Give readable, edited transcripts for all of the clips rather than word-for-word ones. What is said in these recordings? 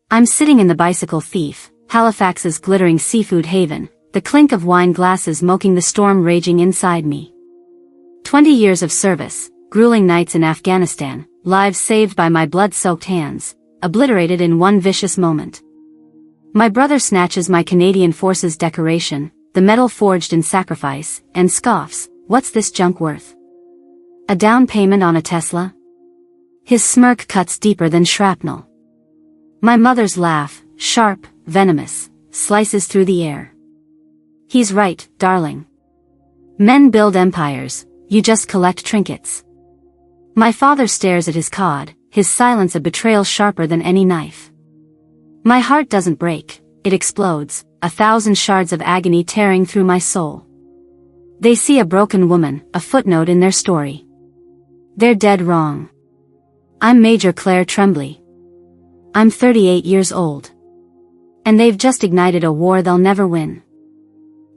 I'm sitting in the Bicycle Thief, Halifax's glittering seafood haven, the clink of wine glasses mocking the storm raging inside me. 20 years of service, grueling nights in Afghanistan, lives saved by my blood-soaked hands, obliterated in one vicious moment. My brother snatches my Canadian Forces decoration, the medal forged in sacrifice, and scoffs, "What's this junk worth? A down payment on a Tesla?" His smirk cuts deeper than shrapnel. My mother's laugh, sharp, venomous, slices through the air. "He's right, darling. Men build empires, you just collect trinkets." My father stares at his cod, his silence a betrayal sharper than any knife. My heart doesn't break, it explodes, 1,000 shards of agony tearing through my soul. They see a broken woman, a footnote in their story. They're dead wrong. I'm Major Claire Tremblay. I'm 38 years old. And they've just ignited a war they'll never win.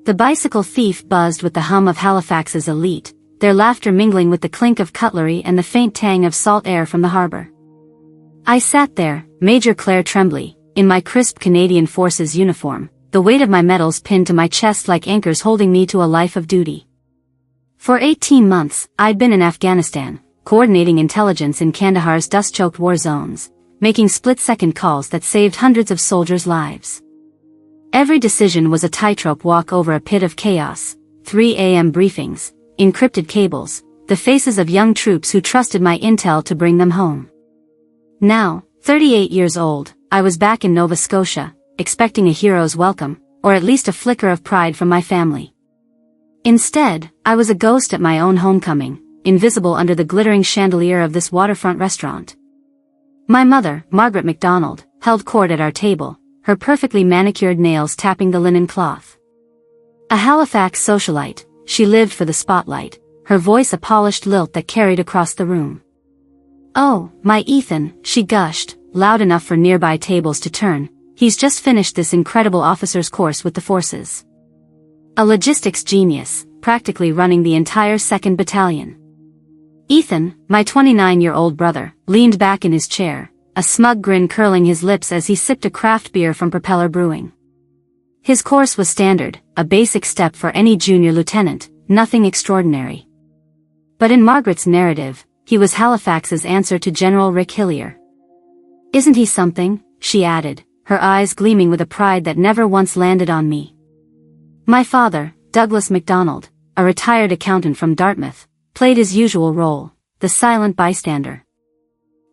The Bicycle Thief buzzed with the hum of Halifax's elite, their laughter mingling with the clink of cutlery and the faint tang of salt air from the harbor. I sat there, Major Claire Tremblay, in my crisp Canadian Forces uniform, the weight of my medals pinned to my chest like anchors holding me to a life of duty. For 18 months, I'd been in Afghanistan, coordinating intelligence in Kandahar's dust-choked war zones, making split-second calls that saved hundreds of soldiers' lives. Every decision was a tightrope walk over a pit of chaos, 3 a.m. briefings, encrypted cables, the faces of young troops who trusted my intel to bring them home. Now, 38 years old, I was back in Nova Scotia, expecting a hero's welcome, or at least a flicker of pride from my family. Instead, I was a ghost at my own homecoming, invisible under the glittering chandelier of this waterfront restaurant. My mother, Margaret MacDonald, held court at our table, her perfectly manicured nails tapping the linen cloth. A Halifax socialite, she lived for the spotlight, her voice a polished lilt that carried across the room. "Oh, my Ethan," she gushed, loud enough for nearby tables to turn, "he's just finished this incredible officer's course with the forces. A logistics genius, practically running the entire 2nd Battalion." Ethan, my 29-year-old brother, leaned back in his chair, a smug grin curling his lips as he sipped a craft beer from Propeller Brewing. His course was standard, a basic step for any junior lieutenant, nothing extraordinary. But in Margaret's narrative, he was Halifax's answer to General Rick Hillier. "Isn't he something?" she added, her eyes gleaming with a pride that never once landed on me. My father, Douglas MacDonald, a retired accountant from Dartmouth, played his usual role, the silent bystander.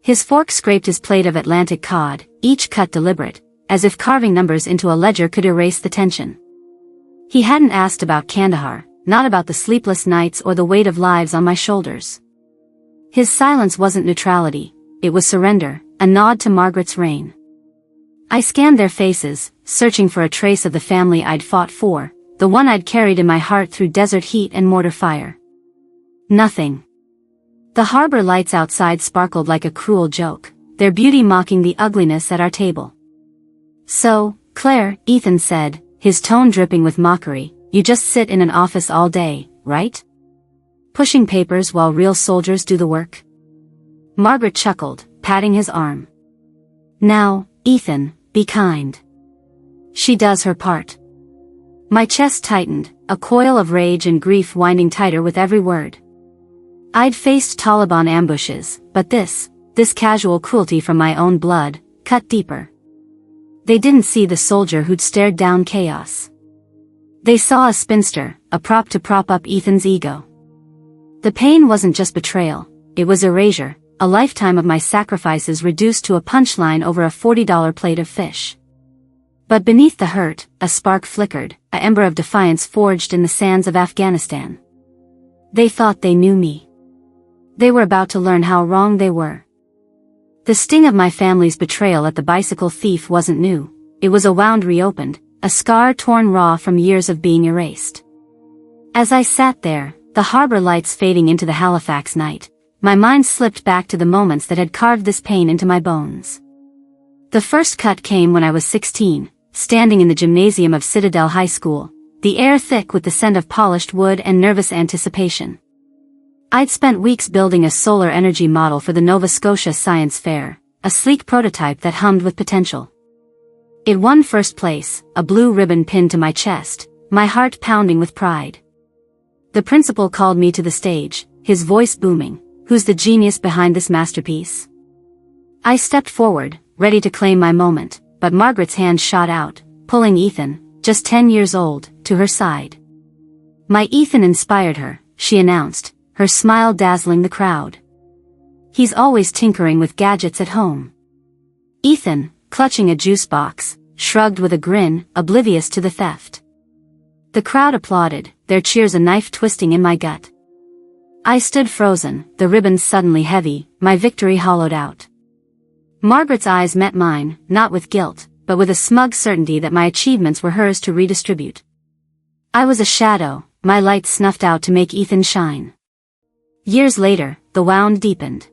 His fork scraped his plate of Atlantic cod, each cut deliberate, as if carving numbers into a ledger could erase the tension. He hadn't asked about Kandahar, not about the sleepless nights or the weight of lives on my shoulders. His silence wasn't neutrality, it was surrender, a nod to Margaret's reign. I scanned their faces, searching for a trace of the family I'd fought for, the one I'd carried in my heart through desert heat and mortar fire. Nothing. The harbor lights outside sparkled like a cruel joke, their beauty mocking the ugliness at our table. "So, Claire," Ethan said, his tone dripping with mockery, "you just sit in an office all day, right? Pushing papers while real soldiers do the work?" Margaret chuckled, patting his arm. "Now, Ethan, be kind. She does her part." My chest tightened, a coil of rage and grief winding tighter with every word. I'd faced Taliban ambushes, but this casual cruelty from my own blood, cut deeper. They didn't see the soldier who'd stared down chaos. They saw a spinster, a prop to prop up Ethan's ego. The pain wasn't just betrayal, it was erasure, a lifetime of my sacrifices reduced to a punchline over a $40 plate of fish. But beneath the hurt, a spark flickered, an ember of defiance forged in the sands of Afghanistan. They thought they knew me. They were about to learn how wrong they were. The sting of my family's betrayal at the Bicycle Thief wasn't new, it was a wound reopened, a scar torn raw from years of being erased. As I sat there, the harbor lights fading into the Halifax night, my mind slipped back to the moments that had carved this pain into my bones. The first cut came when I was 16, standing in the gymnasium of Citadel High School, the air thick with the scent of polished wood and nervous anticipation. I'd spent weeks building a solar energy model for the Nova Scotia Science Fair, a sleek prototype that hummed with potential. It won first place, a blue ribbon pinned to my chest, my heart pounding with pride. The principal called me to the stage, his voice booming. "Who's the genius behind this masterpiece?" I stepped forward, ready to claim my moment, but Margaret's hand shot out, pulling Ethan, just 10 years old, to her side. "My Ethan inspired her," she announced, her smile dazzling the crowd. "He's always tinkering with gadgets at home." Ethan, clutching a juice box, shrugged with a grin, oblivious to the theft. The crowd applauded, their cheers a knife twisting in my gut. I stood frozen, the ribbons suddenly heavy, my victory hollowed out. Margaret's eyes met mine, not with guilt, but with a smug certainty that my achievements were hers to redistribute. I was a shadow, my light snuffed out to make Ethan shine. Years later, the wound deepened.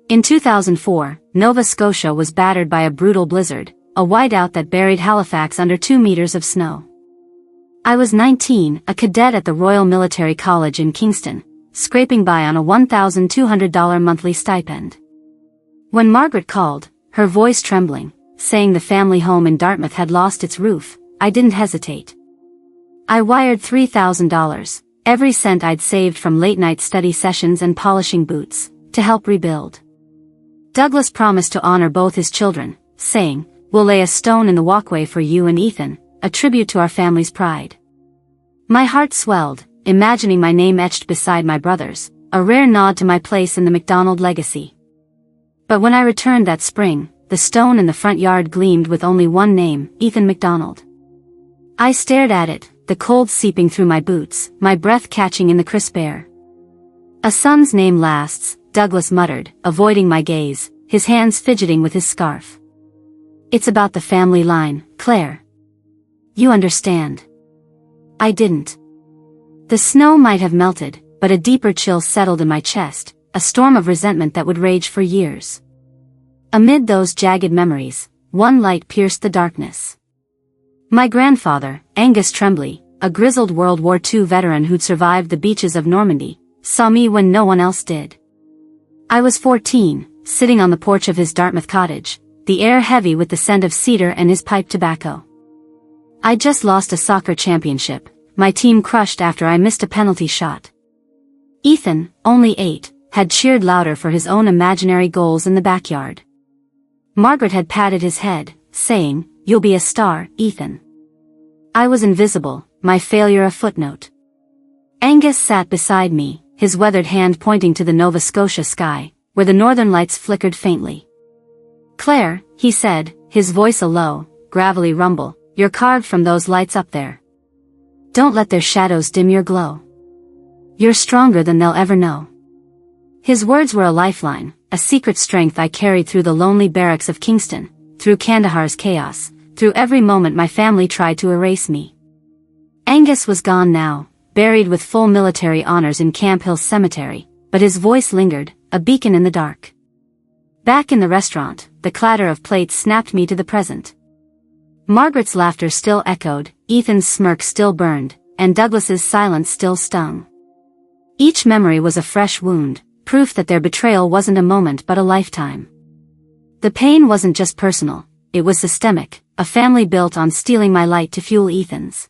In 2004, Nova Scotia was battered by a brutal blizzard, a whiteout that buried Halifax under 2 meters of snow. I was 19, a cadet at the Royal Military College in Kingston, scraping by on a $1,200 monthly stipend. When Margaret called, her voice trembling, saying the family home in Dartmouth had lost its roof, I didn't hesitate. I wired $3,000, every cent I'd saved from late-night study sessions and polishing boots, to help rebuild. Douglas promised to honor both his children, saying, "We'll lay a stone in the walkway for you and Ethan, a tribute to our family's pride." My heart swelled, imagining my name etched beside my brother's, a rare nod to my place in the MacDonald legacy. But when I returned that spring, the stone in the front yard gleamed with only one name, Ethan MacDonald. I stared at it, the cold seeping through my boots, my breath catching in the crisp air. "A son's name lasts," Douglas muttered, avoiding my gaze, his hands fidgeting with his scarf. "It's about the family line, Claire. You understand." I didn't. The snow might have melted, but a deeper chill settled in my chest, a storm of resentment that would rage for years. Amid those jagged memories, one light pierced the darkness. My grandfather, Angus Tremblay, a grizzled World War II veteran who'd survived the beaches of Normandy, saw me when no one else did. I was 14, sitting on the porch of his Dartmouth cottage, the air heavy with the scent of cedar and his pipe tobacco. I'd just lost a soccer championship, my team crushed after I missed a penalty shot. Ethan, only 8, had cheered louder for his own imaginary goals in the backyard. Margaret had patted his head, saying, "You'll be a star, Ethan." I was invisible, my failure a footnote. Angus sat beside me, his weathered hand pointing to the Nova Scotia sky, where the northern lights flickered faintly. "Claire," he said, his voice a low, gravelly rumble, "you're carved from those lights up there. Don't let their shadows dim your glow. You're stronger than they'll ever know." His words were a lifeline, a secret strength I carried through the lonely barracks of Kingston, through Kandahar's chaos, through every moment my family tried to erase me. Angus was gone now, buried with full military honors in Camp Hill Cemetery, but his voice lingered, a beacon in the dark. Back in the restaurant, the clatter of plates snapped me to the present. Margaret's laughter still echoed, Ethan's smirk still burned, and Douglas's silence still stung. Each memory was a fresh wound, proof that their betrayal wasn't a moment but a lifetime. The pain wasn't just personal, it was systemic, a family built on stealing my light to fuel Ethan's.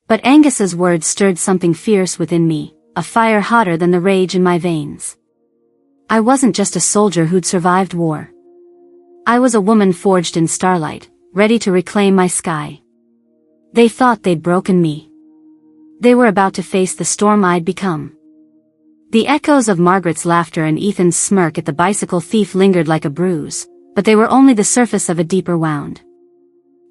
But Angus's words stirred something fierce within me, a fire hotter than the rage in my veins. I wasn't just a soldier who'd survived war. I was a woman forged in starlight, ready to reclaim my sky. They thought they'd broken me. They were about to face the storm I'd become. The echoes of Margaret's laughter and Ethan's smirk at the bicycle thief lingered like a bruise, but they were only the surface of a deeper wound.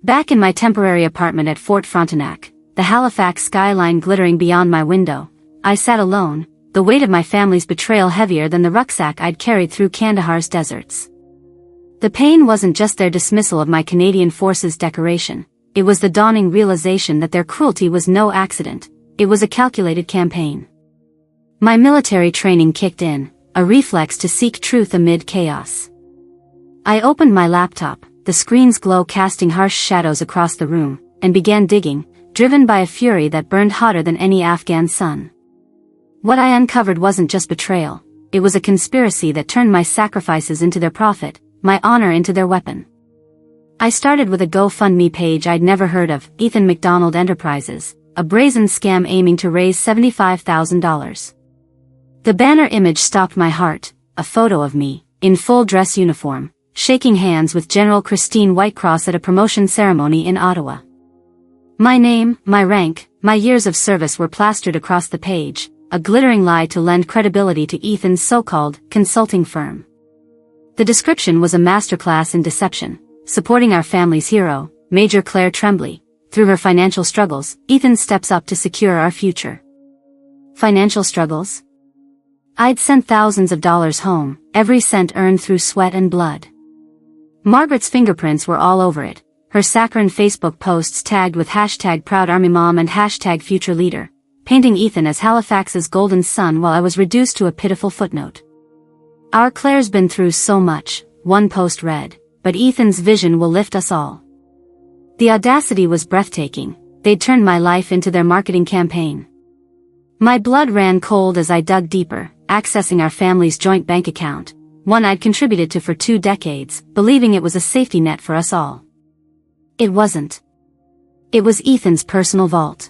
Back in my temporary apartment at Fort Frontenac, the Halifax skyline glittering beyond my window, I sat alone, the weight of my family's betrayal heavier than the rucksack I'd carried through Kandahar's deserts. The pain wasn't just their dismissal of my Canadian Forces decoration, it was the dawning realization that their cruelty was no accident, it was a calculated campaign. My military training kicked in, a reflex to seek truth amid chaos. I opened my laptop, the screen's glow casting harsh shadows across the room, and began digging, driven by a fury that burned hotter than any Afghan sun. What I uncovered wasn't just betrayal, it was a conspiracy that turned my sacrifices into their profit, my honor into their weapon. I started with a GoFundMe page I'd never heard of, Ethan McDonald Enterprises, a brazen scam aiming to raise $75,000. The banner image stopped my heart, a photo of me, in full dress uniform, shaking hands with General Christine Whitecross at a promotion ceremony in Ottawa. My name, my rank, my years of service were plastered across the page, a glittering lie to lend credibility to Ethan's so-called consulting firm. The description was a masterclass in deception, supporting our family's hero, Major Claire Tremblay. Through her financial struggles, Ethan steps up to secure our future. Financial struggles? I'd sent thousands of dollars home, every cent earned through sweat and blood. Margaret's fingerprints were all over it, her saccharine Facebook posts tagged with #ProudArmyMom and #FutureLeader, painting Ethan as Halifax's golden son while I was reduced to a pitiful footnote. Our Claire's been through so much, one post read, but Ethan's vision will lift us all. The audacity was breathtaking. They'd turned my life into their marketing campaign. My blood ran cold as I dug deeper, accessing our family's joint bank account, one I'd contributed to for 2 decades, believing it was a safety net for us all. It wasn't. It was Ethan's personal vault.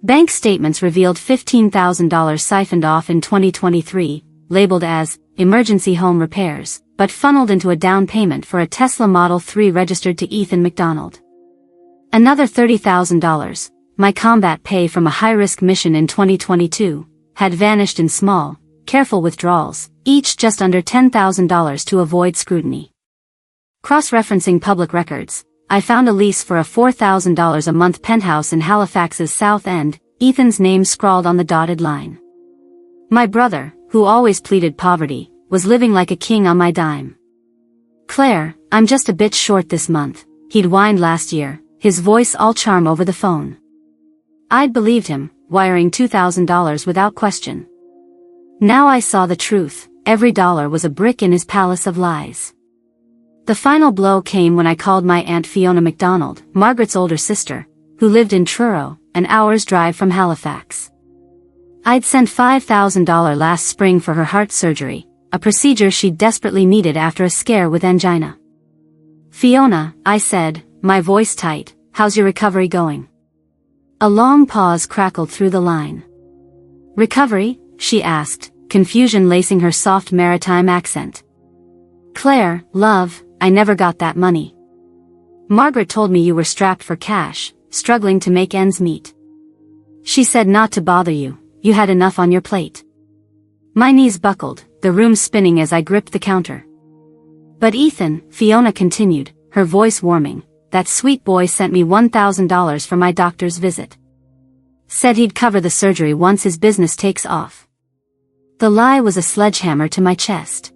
Bank statements revealed $15,000 siphoned off in 2023, labeled as emergency home repairs, but funneled into a down payment for a Tesla Model 3 registered to Ethan McDonald. Another $30,000, my combat pay from a high-risk mission in 2022, had vanished in small, careful withdrawals, each just under $10,000 to avoid scrutiny. Cross-referencing public records, I found a lease for a $4,000 a month penthouse in Halifax's South End, Ethan's name scrawled on the dotted line. My brother, who always pleaded poverty, was living like a king on my dime. "Claire, I'm just a bit short this month," he'd whined last year, his voice all charm over the phone. I'd believed him, wiring $2,000 without question. Now I saw the truth, every dollar was a brick in his palace of lies. The final blow came when I called my Aunt Fiona McDonald, Margaret's older sister, who lived in Truro, an hour's drive from Halifax. I'd sent $5,000 last spring for her heart surgery, a procedure she desperately needed after a scare with angina. "Fiona," I said, my voice tight, "how's your recovery going?" A long pause crackled through the line. "Recovery?" she asked, confusion lacing her soft maritime accent. "Claire, love, I never got that money. Margaret told me you were strapped for cash, struggling to make ends meet. She said not to bother you, you had enough on your plate." My knees buckled, the room spinning as I gripped the counter. "But Ethan," Fiona continued, her voice warming, "that sweet boy sent me $1,000 for my doctor's visit. Said he'd cover the surgery once his business takes off." The lie was a sledgehammer to my chest.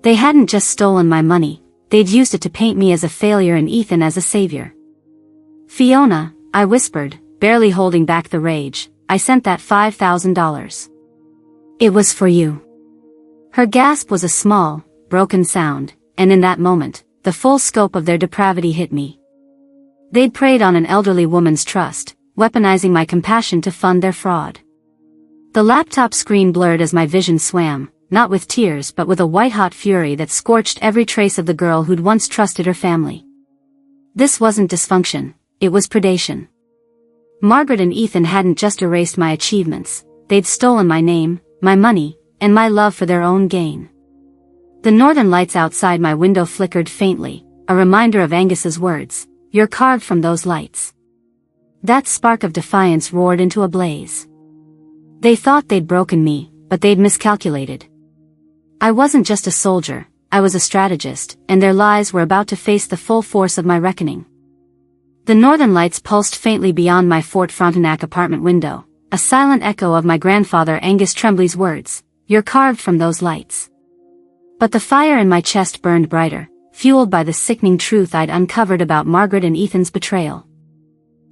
They hadn't just stolen my money, they'd used it to paint me as a failure and Ethan as a savior. "Fiona," I whispered, barely holding back the rage, "I sent that $5,000. It was for you." Her gasp was a small, broken sound, and in that moment, the full scope of their depravity hit me. They'd preyed on an elderly woman's trust, weaponizing my compassion to fund their fraud. The laptop screen blurred as my vision swam, not with tears but with a white-hot fury that scorched every trace of the girl who'd once trusted her family. This wasn't dysfunction, it was predation. Margaret and Ethan hadn't just erased my achievements, they'd stolen my name, my money, and my love for their own gain. The northern lights outside my window flickered faintly, a reminder of Angus's words, "You're carved from those lights." That spark of defiance roared into a blaze. They thought they'd broken me, but they'd miscalculated. I wasn't just a soldier, I was a strategist, and their lies were about to face the full force of my reckoning. The northern lights pulsed faintly beyond my Fort Frontenac apartment window, a silent echo of my grandfather Angus Tremblay's words, "You're carved from those lights." But the fire in my chest burned brighter, fueled by the sickening truth I'd uncovered about Margaret and Ethan's betrayal.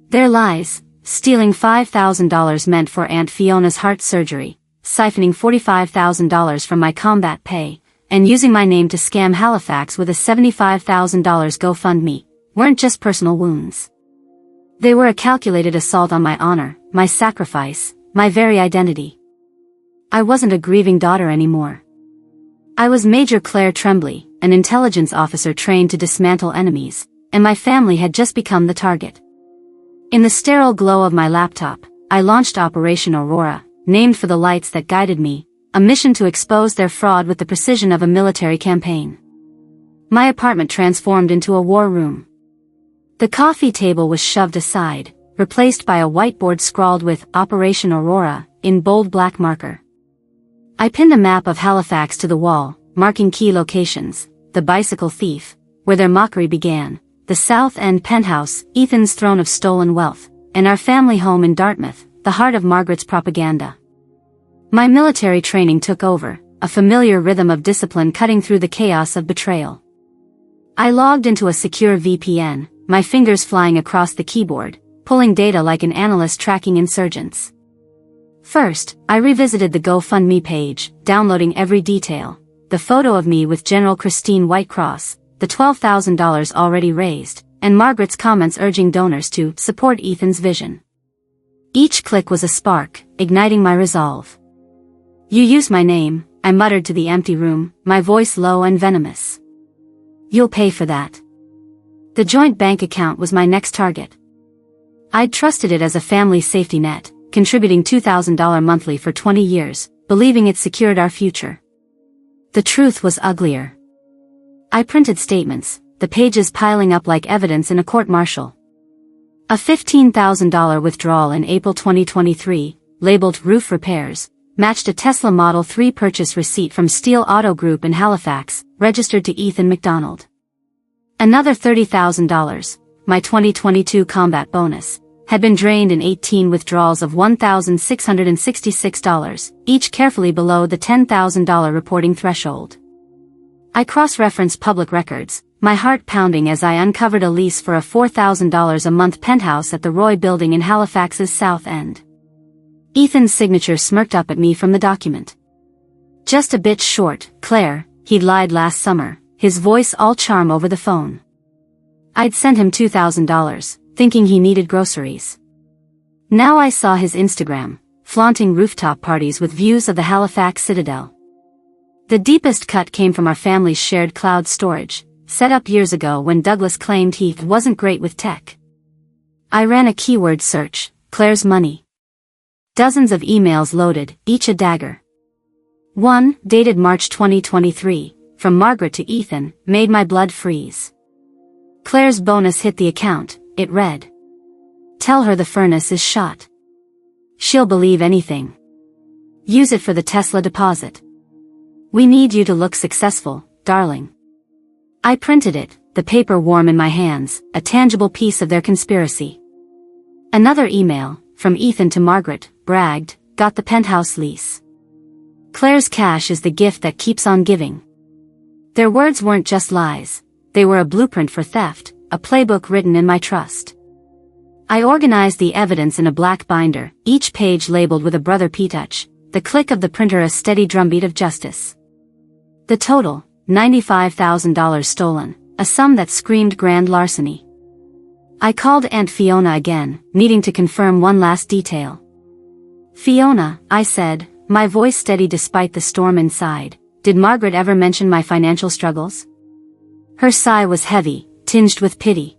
Their lies, stealing $5,000 meant for Aunt Fiona's heart surgery, siphoning $45,000 from my combat pay, and using my name to scam Halifax with a $75,000 GoFundMe, weren't just personal wounds. They were a calculated assault on my honor, my sacrifice, my very identity. I wasn't a grieving daughter anymore. I was Major Claire Tremblay, an intelligence officer trained to dismantle enemies, and my family had just become the target. In the sterile glow of my laptop, I launched Operation Aurora, named for the lights that guided me, a mission to expose their fraud with the precision of a military campaign. My apartment transformed into a war room. The coffee table was shoved aside, replaced by a whiteboard scrawled with Operation Aurora in bold black marker. I pinned a map of Halifax to the wall, marking key locations: the bicycle thief, where their mockery began, the South End penthouse, Ethan's throne of stolen wealth, and our family home in Dartmouth, the heart of Margaret's propaganda. My military training took over, a familiar rhythm of discipline cutting through the chaos of betrayal. I logged into a secure VPN, my fingers flying across the keyboard, pulling data like an analyst tracking insurgents. First, I revisited the GoFundMe page, downloading every detail: the photo of me with General Christine Whitecross, the $12,000 already raised, and Margaret's comments urging donors to support Ethan's vision. Each click was a spark, igniting my resolve. "You used my name," I muttered to the empty room, my voice low and venomous. "You'll pay for that." The joint bank account was my next target. I'd trusted it as a family safety net, contributing $2,000 monthly for 20 years, believing it secured our future. The truth was uglier. I printed statements, the pages piling up like evidence in a court-martial. A $15,000 withdrawal in April 2023, labeled roof repairs, matched a Tesla Model 3 purchase receipt from Steel Auto Group in Halifax, registered to Ethan McDonald. Another $30,000, my 2022 combat bonus, had been drained in 18 withdrawals of $1,666, each carefully below the $10,000 reporting threshold. I cross-referenced public records, my heart pounding as I uncovered a lease for a $4,000 a month penthouse at the Roy Building in Halifax's South End. Ethan's signature smirked up at me from the document. "Just a bit short, Claire," he'd lied last summer, his voice all charm over the phone. I'd sent him $2,000, thinking he needed groceries. Now I saw his Instagram, flaunting rooftop parties with views of the Halifax Citadel. The deepest cut came from our family's shared cloud storage, set up years ago when Douglas claimed he wasn't great with tech. I ran a keyword search, Claire's money. Dozens of emails loaded, each a dagger. One, dated March 2023, from Margaret to Ethan, made my blood freeze. Claire's bonus hit the account, it read. "Tell her the furnace is shot. She'll believe anything. Use it for the Tesla deposit. We need you to look successful, darling." I printed it, the paper warm in my hands, a tangible piece of their conspiracy. Another email, from Ethan to Margaret, bragged, "Got the penthouse lease. Claire's cash is the gift that keeps on giving." Their words weren't just lies, they were a blueprint for theft, a playbook written in my trust. I organized the evidence in a black binder, each page labeled with a Brother P touch, the click of the printer a steady drumbeat of justice. The total, $95,000 stolen, a sum that screamed grand larceny. I called Aunt Fiona again, needing to confirm one last detail. "Fiona," I said, my voice steady despite the storm inside, "did Margaret ever mention my financial struggles?" Her sigh was heavy, tinged with pity.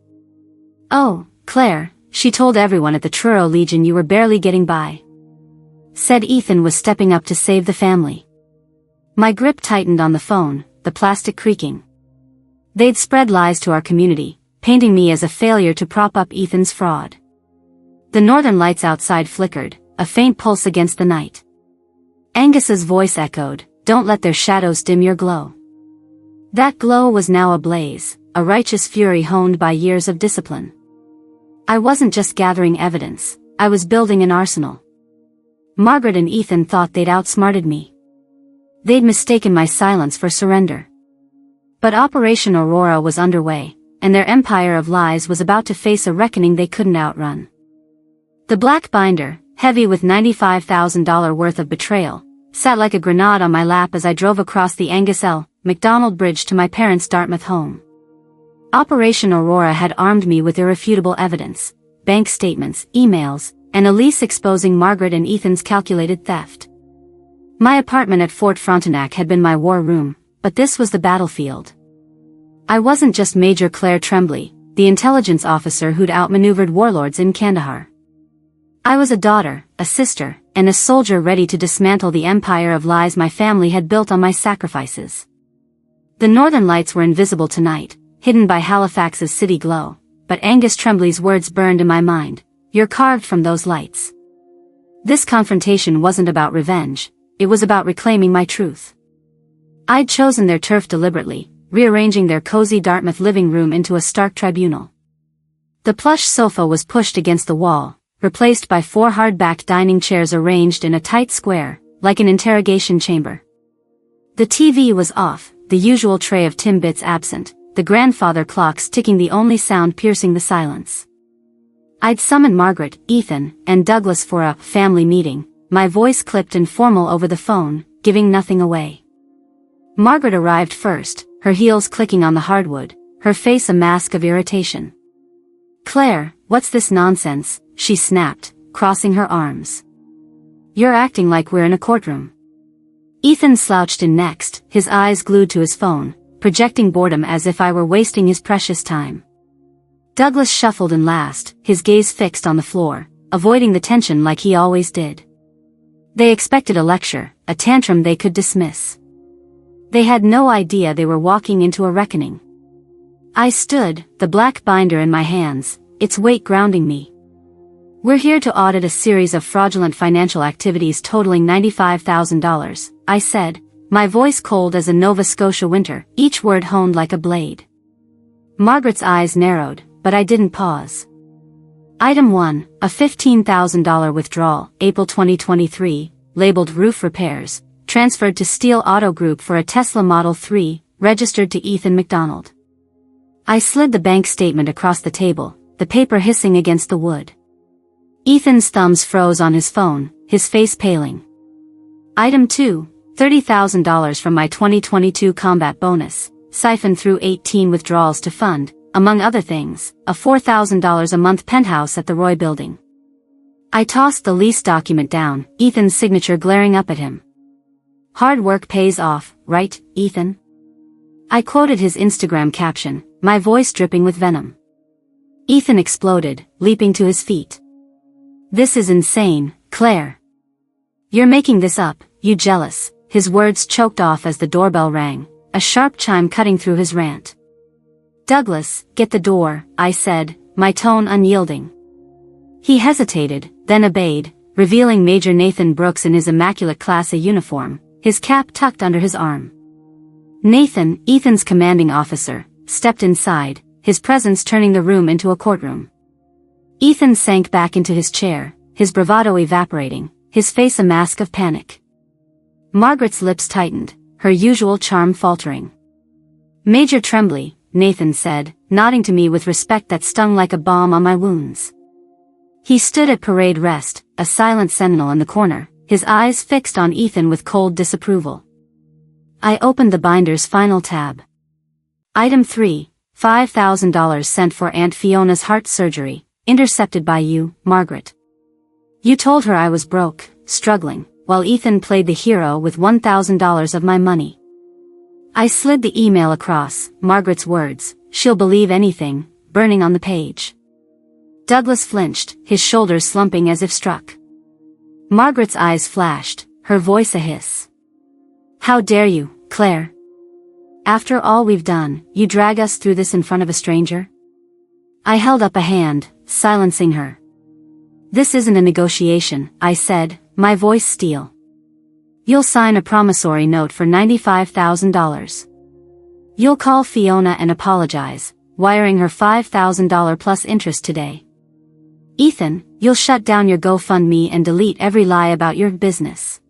"Oh, Claire, she told everyone at the Truro Legion you were barely getting by." Said Ethan was stepping up to save the family. My grip tightened on the phone, the plastic creaking. They'd spread lies to our community, painting me as a failure to prop up Ethan's fraud. The northern lights outside flickered, a faint pulse against the night. Angus's voice echoed, "Don't let their shadows dim your glow." That glow was now ablaze, a righteous fury honed by years of discipline. I wasn't just gathering evidence, I was building an arsenal. Margaret and Ethan thought they'd outsmarted me. They'd mistaken my silence for surrender. But Operation Aurora was underway, and their empire of lies was about to face a reckoning they couldn't outrun. The black binder, heavy with $95,000 worth of betrayal, sat like a grenade on my lap as I drove across the Angus L. McDonald Bridge to my parents' Dartmouth home. Operation Aurora had armed me with irrefutable evidence, bank statements, emails, and a lease exposing Margaret and Ethan's calculated theft. My apartment at Fort Frontenac had been my war room, but this was the battlefield. I wasn't just Major Claire Tremblay, the intelligence officer who'd outmaneuvered warlords in Kandahar. I was a daughter, a sister, and a soldier ready to dismantle the empire of lies my family had built on my sacrifices. The northern lights were invisible tonight, hidden by Halifax's city glow, but Angus Tremblay's words burned in my mind. You're carved from those lights. This confrontation wasn't about revenge, it was about reclaiming my truth. I'd chosen their turf deliberately, rearranging their cozy Dartmouth living room into a stark tribunal. The plush sofa was pushed against the wall, replaced by 4 hard-backed dining chairs arranged in a tight square, like an interrogation chamber. The TV was off, the usual tray of Timbits absent, the grandfather clocks ticking the only sound piercing the silence. I'd summoned Margaret, Ethan, and Douglas for a family meeting, my voice clipped and formal over the phone, giving nothing away. Margaret arrived first, her heels clicking on the hardwood, her face a mask of irritation. "Claire, what's this nonsense?" she snapped, crossing her arms. "You're acting like we're in a courtroom." Ethan slouched in next, his eyes glued to his phone, projecting boredom as if I were wasting his precious time. Douglas shuffled in last, his gaze fixed on the floor, avoiding the tension like he always did. They expected a lecture, a tantrum they could dismiss. They had no idea they were walking into a reckoning. I stood, the black binder in my hands, its weight grounding me. "We're here to audit a series of fraudulent financial activities totaling $95,000, I said, my voice cold as a Nova Scotia winter, each word honed like a blade. Margaret's eyes narrowed, but I didn't pause. Item 1, a $15,000 withdrawal, April 2023, labeled roof repairs, transferred to Steel Auto Group for a Tesla Model 3, registered to Ethan McDonald. I slid the bank statement across the table, the paper hissing against the wood. Ethan's thumbs froze on his phone, his face paling. Item 2, $30,000 from my 2022 combat bonus, siphoned through 18 withdrawals to fund, among other things, a $4,000 a month penthouse at the Roy Building. I tossed the lease document down, Ethan's signature glaring up at him. "Hard work pays off, right, Ethan?" I quoted his Instagram caption, my voice dripping with venom. Ethan exploded, leaping to his feet. "This is insane, Claire. You're making this up, you jealous," his words choked off as the doorbell rang, a sharp chime cutting through his rant. "Douglas, get the door," I said, my tone unyielding. He hesitated, then obeyed, revealing Major Nathan Brooks in his immaculate Class A uniform, his cap tucked under his arm. Nathan, Ethan's commanding officer, stepped inside, his presence turning the room into a courtroom. Ethan sank back into his chair, his bravado evaporating, his face a mask of panic. Margaret's lips tightened, her usual charm faltering. "Major Tremblay," Nathan said, nodding to me with respect that stung like a balm on my wounds. He stood at parade rest, a silent sentinel in the corner, his eyes fixed on Ethan with cold disapproval. I opened the binder's final tab. Item 3, $5,000 sent for Aunt Fiona's heart surgery, intercepted by you, Margaret. You told her I was broke, struggling, while Ethan played the hero with $1,000 of my money. I slid the email across, Margaret's words, "She'll believe anything," burning on the page. Douglas flinched, his shoulders slumping as if struck. Margaret's eyes flashed, her voice a hiss. "How dare you, Claire? After all we've done, you drag us through this in front of a stranger?" I held up a hand, silencing her. "This isn't a negotiation," I said, my voice steel. "You'll sign a promissory note for $95,000. You'll call Fiona and apologize, wiring her $5,000 plus interest today. Ethan, you'll shut down your GoFundMe and delete every lie about your business.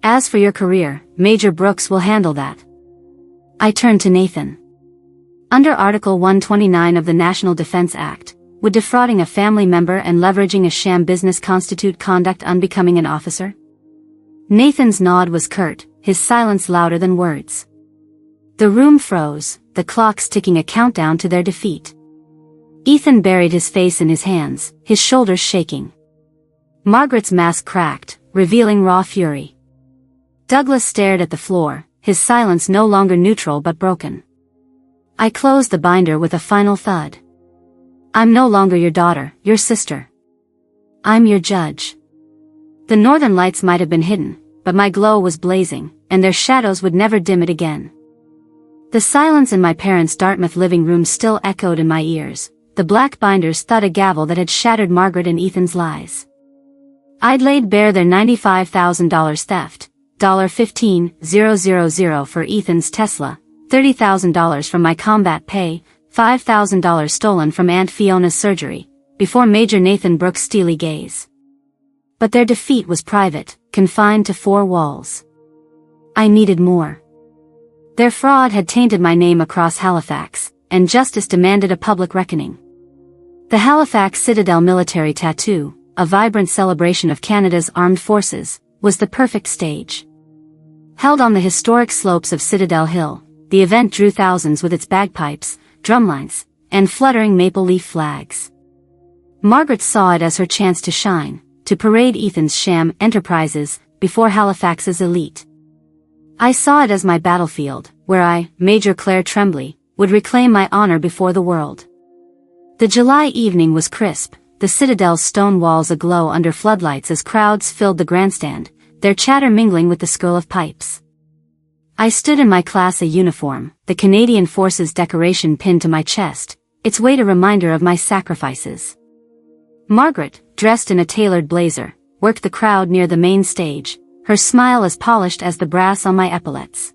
As for your career, Major Brooks will handle that." I turned to Nathan. Under Article 129 of the National Defense Act, would defrauding a family member and leveraging a sham business constitute conduct unbecoming an officer? Nathan's nod was curt, his silence louder than words. The room froze, the clocks ticking a countdown to their defeat. Ethan buried his face in his hands, his shoulders shaking. Margaret's mask cracked, revealing raw fury. Douglas stared at the floor, his silence no longer neutral but broken. I closed the binder with a final thud. I'm no longer your daughter, your sister. I'm your judge. The northern lights might have been hidden, but my glow was blazing, and their shadows would never dim it again. The silence in my parents' Dartmouth living room still echoed in my ears. The black binders thud a gavel that had shattered Margaret and Ethan's lies. I'd laid bare their $95,000 theft, $15,000 for Ethan's Tesla, $30,000 from my combat pay, $5,000 stolen from Aunt Fiona's surgery, before Major Nathan Brooks' steely gaze. But their defeat was private, confined to four walls. I needed more. Their fraud had tainted my name across Halifax, and justice demanded a public reckoning. The Halifax Citadel military tattoo, a vibrant celebration of Canada's armed forces, was the perfect stage. Held on the historic slopes of Citadel Hill, the event drew thousands with its bagpipes, drumlines, and fluttering maple leaf flags. Margaret saw it as her chance to shine, to parade Ethan's sham enterprises before Halifax's elite. I saw it as my battlefield, where I, Major Claire Tremblay, would reclaim my honor before the world. The July evening was crisp, the Citadel's stone walls aglow under floodlights as crowds filled the grandstand, their chatter mingling with the skirl of pipes. I stood in my Class A uniform, the Canadian Forces decoration pinned to my chest, its weight a reminder of my sacrifices. Margaret, dressed in a tailored blazer, worked the crowd near the main stage, her smile as polished as the brass on my epaulets.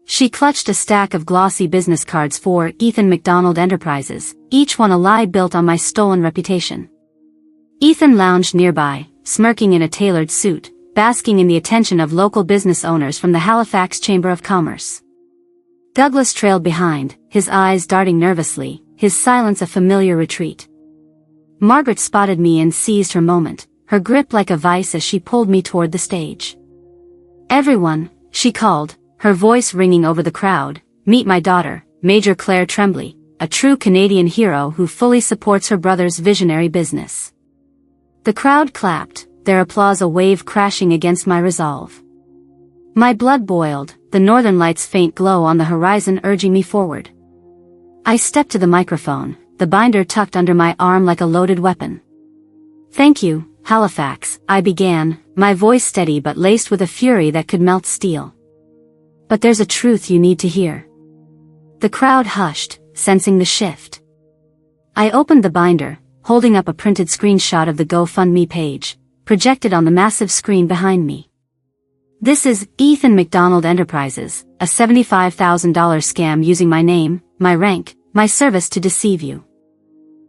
She clutched a stack of glossy business cards for Ethan McDonald Enterprises, each one a lie built on my stolen reputation. Ethan lounged nearby, smirking in a tailored suit, basking in the attention of local business owners from the Halifax Chamber of Commerce. Douglas trailed behind, his eyes darting nervously, his silence a familiar retreat. Margaret spotted me and seized her moment, her grip like a vice as she pulled me toward the stage. "Everyone," she called, her voice ringing over the crowd, "meet my daughter, Major Claire Tremblay, a true Canadian hero who fully supports her brother's visionary business." The crowd clapped, their applause a wave crashing against my resolve. My blood boiled, the northern lights' faint glow on the horizon urging me forward. I stepped to the microphone, the binder tucked under my arm like a loaded weapon. "Thank you, Halifax," I began, my voice steady but laced with a fury that could melt steel. "But there's a truth you need to hear." The crowd hushed, sensing the shift. I opened the binder, holding up a printed screenshot of the GoFundMe page, projected on the massive screen behind me. "This is Ethan McDonald Enterprises, a $75,000 scam using my name, my rank, my service to deceive you."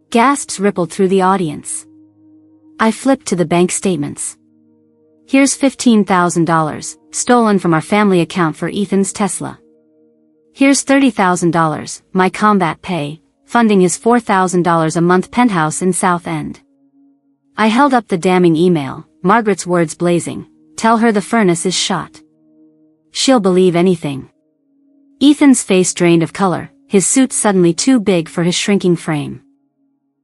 Gasps rippled through the audience. I flipped to the bank statements. "Here's $15,000, stolen from our family account for Ethan's Tesla. Here's $30,000, my combat pay, funding his $4,000 a month penthouse in South End." I held up the damning email, Margaret's words blazing, "Tell her the furnace is shot. She'll believe anything." Ethan's face drained of color, his suit suddenly too big for his shrinking frame.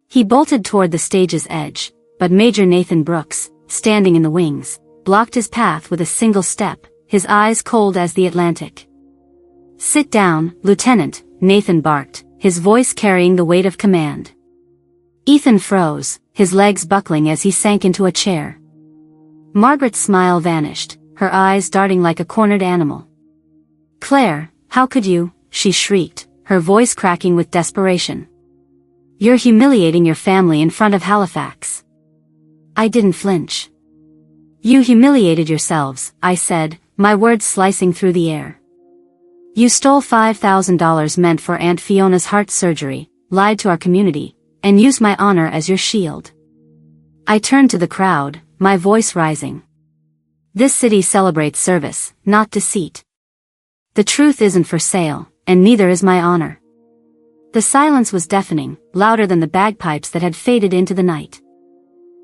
He bolted toward the stage's edge, but Major Nathan Brooks, standing in the wings, blocked his path with a single step, his eyes cold as the Atlantic. "Sit down, Lieutenant," Nathan barked, his voice carrying the weight of command. Ethan froze, his legs buckling as he sank into a chair. Margaret's smile vanished, her eyes darting like a cornered animal. "Claire, how could you?" she shrieked, her voice cracking with desperation. "You're humiliating your family in front of Halifax." I didn't flinch. "You humiliated yourselves," I said, my words slicing through the air. "You stole $5,000 meant for Aunt Fiona's heart surgery, lied to our community, and used my honor as your shield." I turned to the crowd, my voice rising. "This city celebrates service, not deceit. The truth isn't for sale, and neither is my honor." The silence was deafening, louder than the bagpipes that had faded into the night.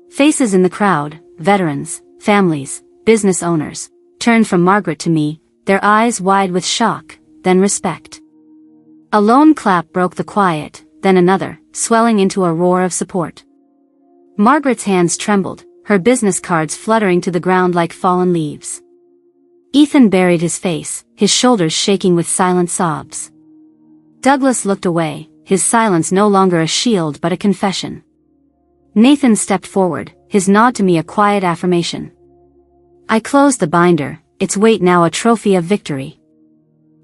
Faces in the crowd, veterans, families, business owners, turned from Margaret to me, their eyes wide with shock, then respect. A lone clap broke the quiet, then another, swelling into a roar of support. Margaret's hands trembled, her business cards fluttering to the ground like fallen leaves. Ethan buried his face, his shoulders shaking with silent sobs. Douglas looked away, his silence no longer a shield but a confession. Nathan stepped forward, his nod to me a quiet affirmation. I closed the binder, its weight now a trophy of victory.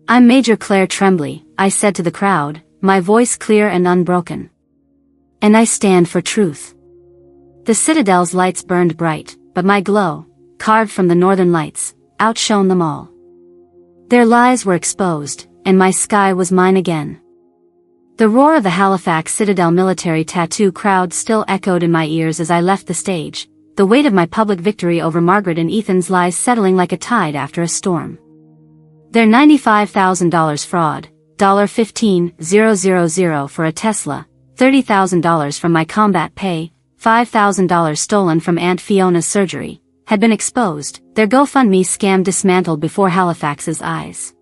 I'm Major Claire Tremblay, I said to the crowd, my voice clear and unbroken. And I stand for truth. The citadel's lights burned bright, but my glow, carved from the northern lights, outshone them all. Their lies were exposed, and my sky was mine again. The roar of the Halifax Citadel military tattoo crowd still echoed in my ears as I left the stage, the weight of my public victory over Margaret and Ethan's lies settling like a tide after a storm. Their $95,000 fraud, $15,000 for a Tesla, $30,000 from my combat pay, $5,000 stolen from Aunt Fiona's surgery, had been exposed, their GoFundMe scam dismantled before Halifax's eyes.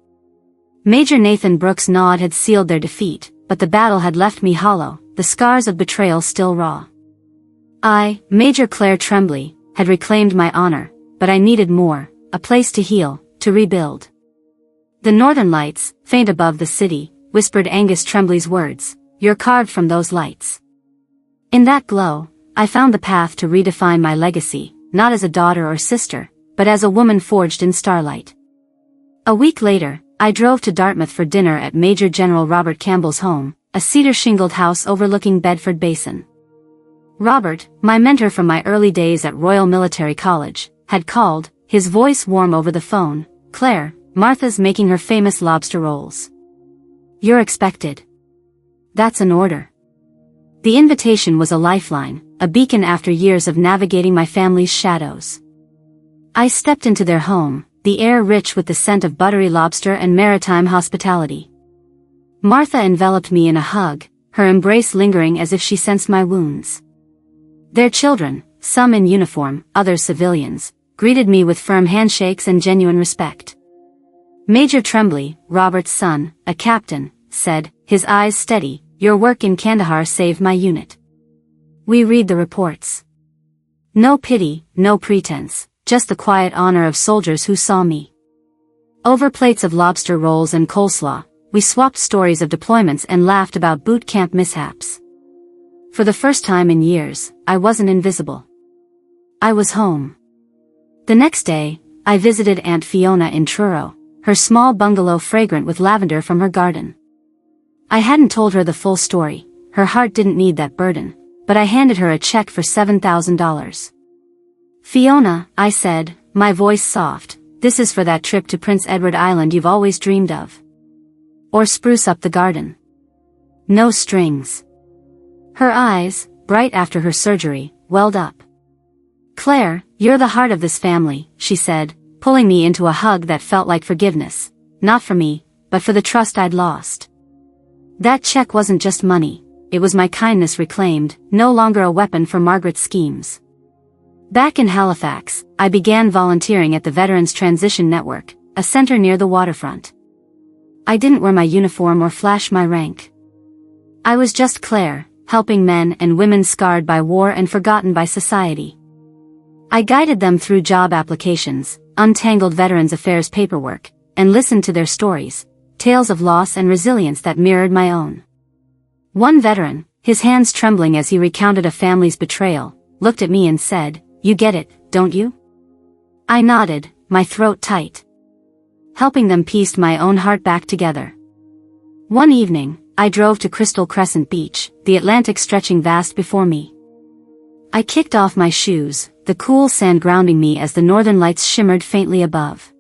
Major Nathan Brooks' nod had sealed their defeat, but the battle had left me hollow, the scars of betrayal still raw. I, Major Claire Tremblay, had reclaimed my honor, but I needed more, a place to heal, to rebuild. The northern lights, faint above the city, whispered Angus Tremblay's words, "You're carved from those lights." In that glow, I found the path to redefine my legacy, not as a daughter or sister, but as a woman forged in starlight. A week later, I drove to Dartmouth for dinner at Major General Robert Campbell's home, a cedar-shingled house overlooking Bedford Basin. Robert, my mentor from my early days at Royal Military College, had called, his voice warm over the phone, "Claire, Martha's making her famous lobster rolls. You're expected." That's an order. The invitation was a lifeline, a beacon after years of navigating my family's shadows. I stepped into their home, the air rich with the scent of buttery lobster and maritime hospitality. Martha enveloped me in a hug, her embrace lingering as if she sensed my wounds. Their children, some in uniform, others civilians, greeted me with firm handshakes and genuine respect. Major Tremblay, Robert's son, a captain, said, his eyes steady, "Your work in Kandahar saved my unit." We read the reports. No pity, no pretense, just the quiet honor of soldiers who saw me. Over plates of lobster rolls and coleslaw, we swapped stories of deployments and laughed about boot camp mishaps. For the first time in years, I wasn't invisible. I was home. The next day, I visited Aunt Fiona in Truro, her small bungalow fragrant with lavender from her garden. I hadn't told her the full story, her heart didn't need that burden, but I handed her a check for $7,000. "Fiona," I said, my voice soft, "this is for that trip to Prince Edward Island you've always dreamed of. Or spruce up the garden. No strings." Her eyes, bright after her surgery, welled up. "Claire, you're the heart of this family," she said, pulling me into a hug that felt like forgiveness, not for me, but for the trust I'd lost. That check wasn't just money, it was my kindness reclaimed, no longer a weapon for Margaret's schemes. Back in Halifax, I began volunteering at the Veterans Transition Network, a center near the waterfront. I didn't wear my uniform or flash my rank. I was just Claire, helping men and women scarred by war and forgotten by society. I guided them through job applications, untangled Veterans Affairs paperwork, and listened to their stories, tales of loss and resilience that mirrored my own. One veteran, his hands trembling as he recounted a family's betrayal, looked at me and said, "You get it, don't you?" I nodded, my throat tight. Helping them pieced my own heart back together. One evening, I drove to Crystal Crescent Beach, the Atlantic stretching vast before me. I kicked off my shoes, the cool sand grounding me as the northern lights shimmered faintly above.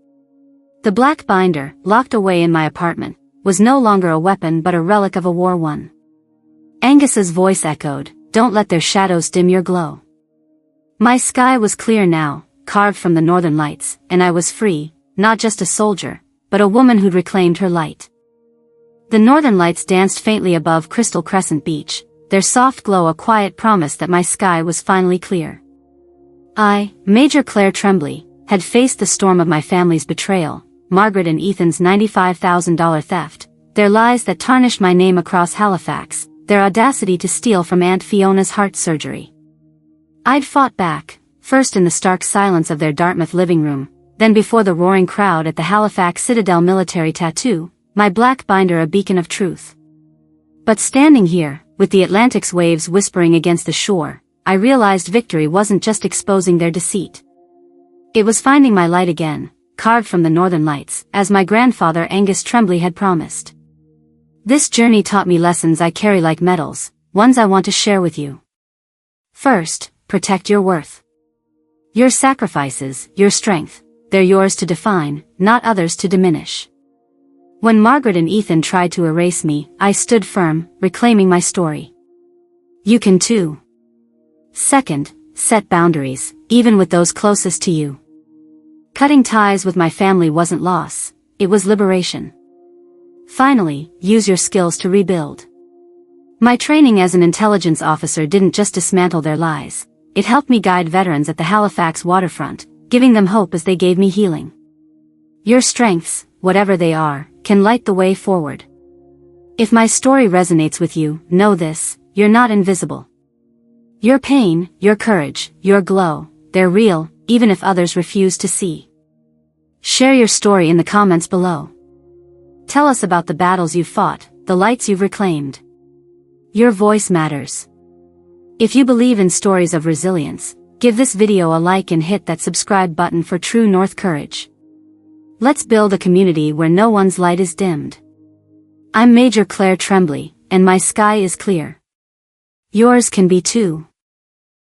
The black binder, locked away in my apartment, was no longer a weapon but a relic of a war won. Angus's voice echoed, "Don't let their shadows dim your glow." My sky was clear now, carved from the northern lights, and I was free, not just a soldier, but a woman who'd reclaimed her light. The northern lights danced faintly above Crystal Crescent Beach, their soft glow a quiet promise that my sky was finally clear. I, Major Claire Tremblay, had faced the storm of my family's betrayal, Margaret and Ethan's $95,000 theft, their lies that tarnished my name across Halifax, their audacity to steal from Aunt Fiona's heart surgery. I'd fought back, first in the stark silence of their Dartmouth living room, then before the roaring crowd at the Halifax Citadel military tattoo, my black binder a beacon of truth. But standing here, with the Atlantic's waves whispering against the shore, I realized victory wasn't just exposing their deceit. It was finding my light again, carved from the northern lights, as my grandfather Angus Tremblay had promised. This journey taught me lessons I carry like medals, ones I want to share with you. First, protect your worth. Your sacrifices, your strength, they're yours to define, not others to diminish. When Margaret and Ethan tried to erase me, I stood firm, reclaiming my story. You can too. Second, set boundaries, even with those closest to you. Cutting ties with my family wasn't loss, it was liberation. Finally, use your skills to rebuild. My training as an intelligence officer didn't just dismantle their lies, it helped me guide veterans at the Halifax waterfront, giving them hope as they gave me healing. Your strengths, whatever they are, can light the way forward. If my story resonates with you, know this, you're not invisible. Your pain, your courage, your glow, they're real, even if others refuse to see. Share your story in the comments below. Tell us about the battles you've fought, the lights you've reclaimed. Your voice matters. If you believe in stories of resilience, give this video a like and hit that subscribe button for true North courage. Let's build a community where no one's light is dimmed. I'm Major Claire Tremblay, and my sky is clear. Yours can be too.